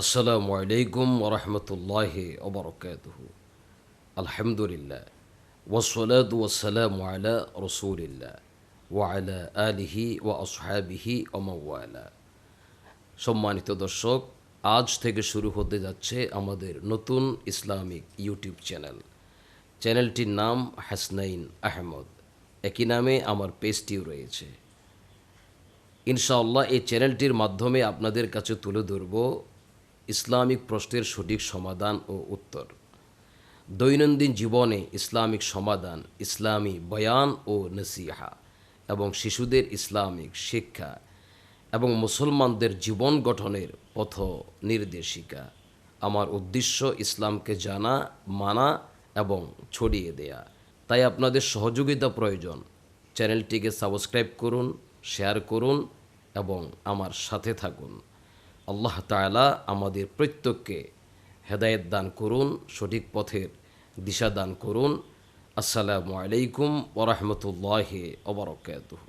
আসসালামু আলাইকুম ওরহমতুল্লাহি ওবরকাতুহু। আলহামদুলিল্লাহ ওয়াসসালাতু ওয়াসসালামু আলা রসুলিল্লাহ ওয়া আলা আলিহি ওয়া আসহাবিহি ওয়া মাওয়ালা। সম্মানিত দর্শক, আজ থেকে শুরু হতে যাচ্ছে আমাদের নতুন ইসলামিক ইউটিউব চ্যানেল। চ্যানেলটির নাম হাসনাইন আহমদ। একই নামে আমার পেজটিও রয়েছে। ইনশাআল্লাহ এই চ্যানেলটির মাধ্যমে আপনাদের কাছে তুলে ধরব ইসলামিক প্রশ্নের সঠিক সমাধান ও উত্তর, দৈনন্দিন জীবনে ইসলামিক সমাধান, ইসলামী বয়ান ও নসিহা এবং শিশুদের ইসলামিক শিক্ষা এবং মুসলমানদের জীবন গঠনের পথ নির্দেশিকা। আমার উদ্দেশ্য ইসলামকে জানা, মানা এবং ছড়িয়ে দেয়া। তাই আপনাদের সহযোগিতা প্রয়োজন। চ্যানেলটিকে সাবস্ক্রাইব করুন, শেয়ার করুন এবং আমার সাথে থাকুন। আল্লাহ তাআলা আমাদের প্রত্যেককে হেদায়েত দান করুন, সঠিক পথের দিশা দান করুন। আসসালামু আলাইকুম ওয়া রাহমাতুল্লাহি ওয়া বারাকাতুহু।